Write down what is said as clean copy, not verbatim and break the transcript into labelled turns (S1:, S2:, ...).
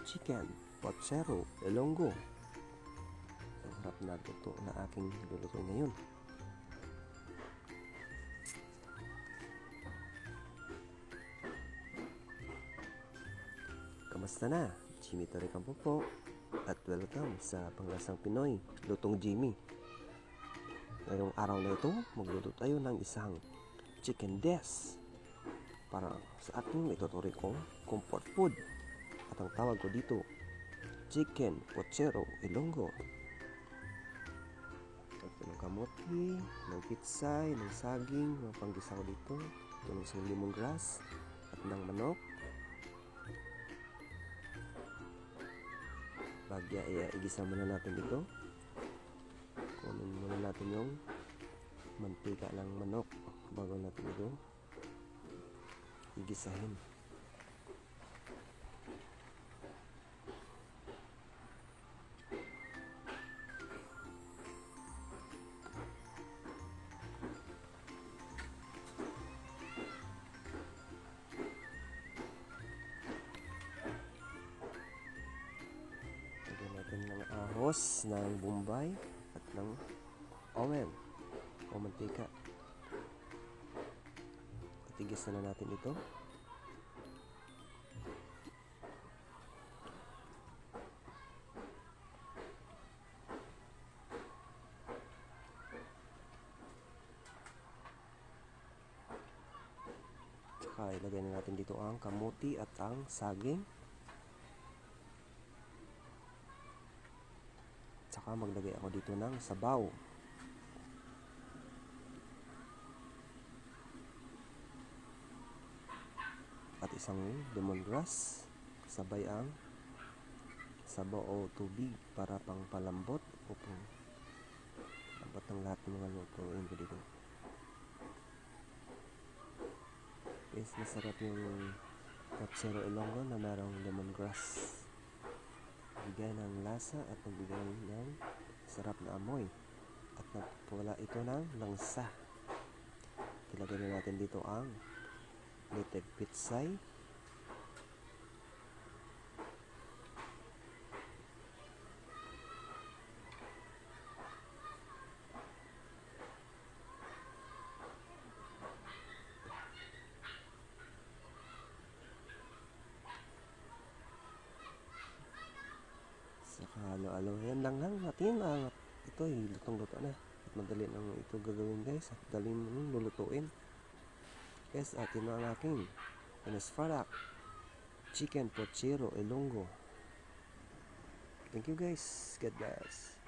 S1: chicken pochero Ilonggo. Ang harap na luto na aking lulutuin ngayon. Kamusta na? Jimmy Torrecampo po at welcome sa Panglasang Pinoy, Lutong Jimmy. Ngayong araw na ito, magluluto tayo ng isang chicken des para sa ating ituturi kong comfort food. At ang tawag ko dito, chicken pochero Ilonggo. Ito ng kamote, ng pitsay, ng saging, ng panggisa ko dito. Ito ng isang lemongrass at ng manok. Bagya, igisa muna natin dito. Kunin muna natin yung mantika ng manok bago natin ito igisahin. Lagyan natin ng ahos, ng bombay at ng oil o mantika. Itigis na natin ito. Tsaka ilagay na natin dito ang kamuti at ang saging. Tsaka maglagay ako dito ng sabaw. At isang lemongrass, sabay ang sabaw o tubig para pang palambot o pang lambot ng lahat ng mga lutuin ko dito. Guys, masarap yung pochero Ilonggo na merong lemongrass. Bigay ng lasa at nagbigay ng sarap na amoy at nagpula ito ng langsa. Ilagay na natin dito ang native pitsay, saka halo-halo. Yan lang natin. Ito ay lutong-luto na at madali lang ito gagawin guys at dali mo lulutuin guys. Atin na ang aking finished product, chicken pochero Ilonggo. Thank you guys. God bless.